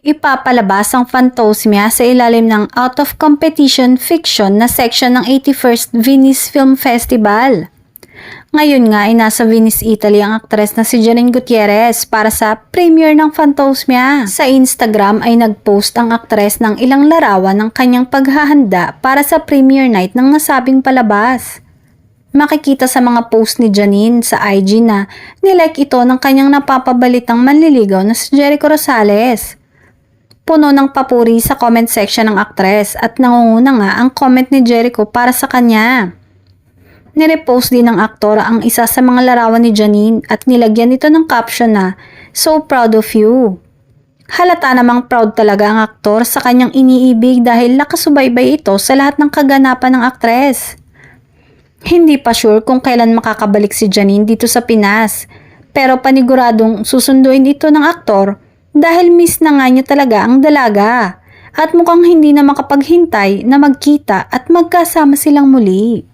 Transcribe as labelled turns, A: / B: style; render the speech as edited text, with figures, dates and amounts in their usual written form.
A: Ipapalabas ang Fantosmia sa ilalim ng Out of Competition Fiction na section ng 81st Venice Film Festival. Ngayon nga ay nasa Venice, Italy ang aktres na si Janine Gutierrez para sa premiere ng Fantosmia. Sa Instagram ay nagpost ang aktres ng ilang larawan ng kanyang paghahanda para sa premiere night ng nasabing palabas. Makikita sa mga post ni Janine sa IG na nilike ito ng kanyang napapabalitang manliligaw na si Jericho Rosales. Puno ng papuri sa comment section ng aktres at nangunguna nga ang comment ni Jericho para sa kanya. Nirepost din ng aktor ang isa sa mga larawan ni Janine at nilagyan ito ng caption na "So proud of you." Halata namang proud talaga ang aktor sa kanyang iniibig dahil nakasubaybay ito sa lahat ng kaganapan ng aktres. Hindi pa sure kung kailan makakabalik si Janine dito sa Pinas, pero paniguradong susunduin ito ng aktor dahil miss na nga niya talaga ang dalaga at mukhang hindi na makapaghintay na magkita at magkasama silang muli.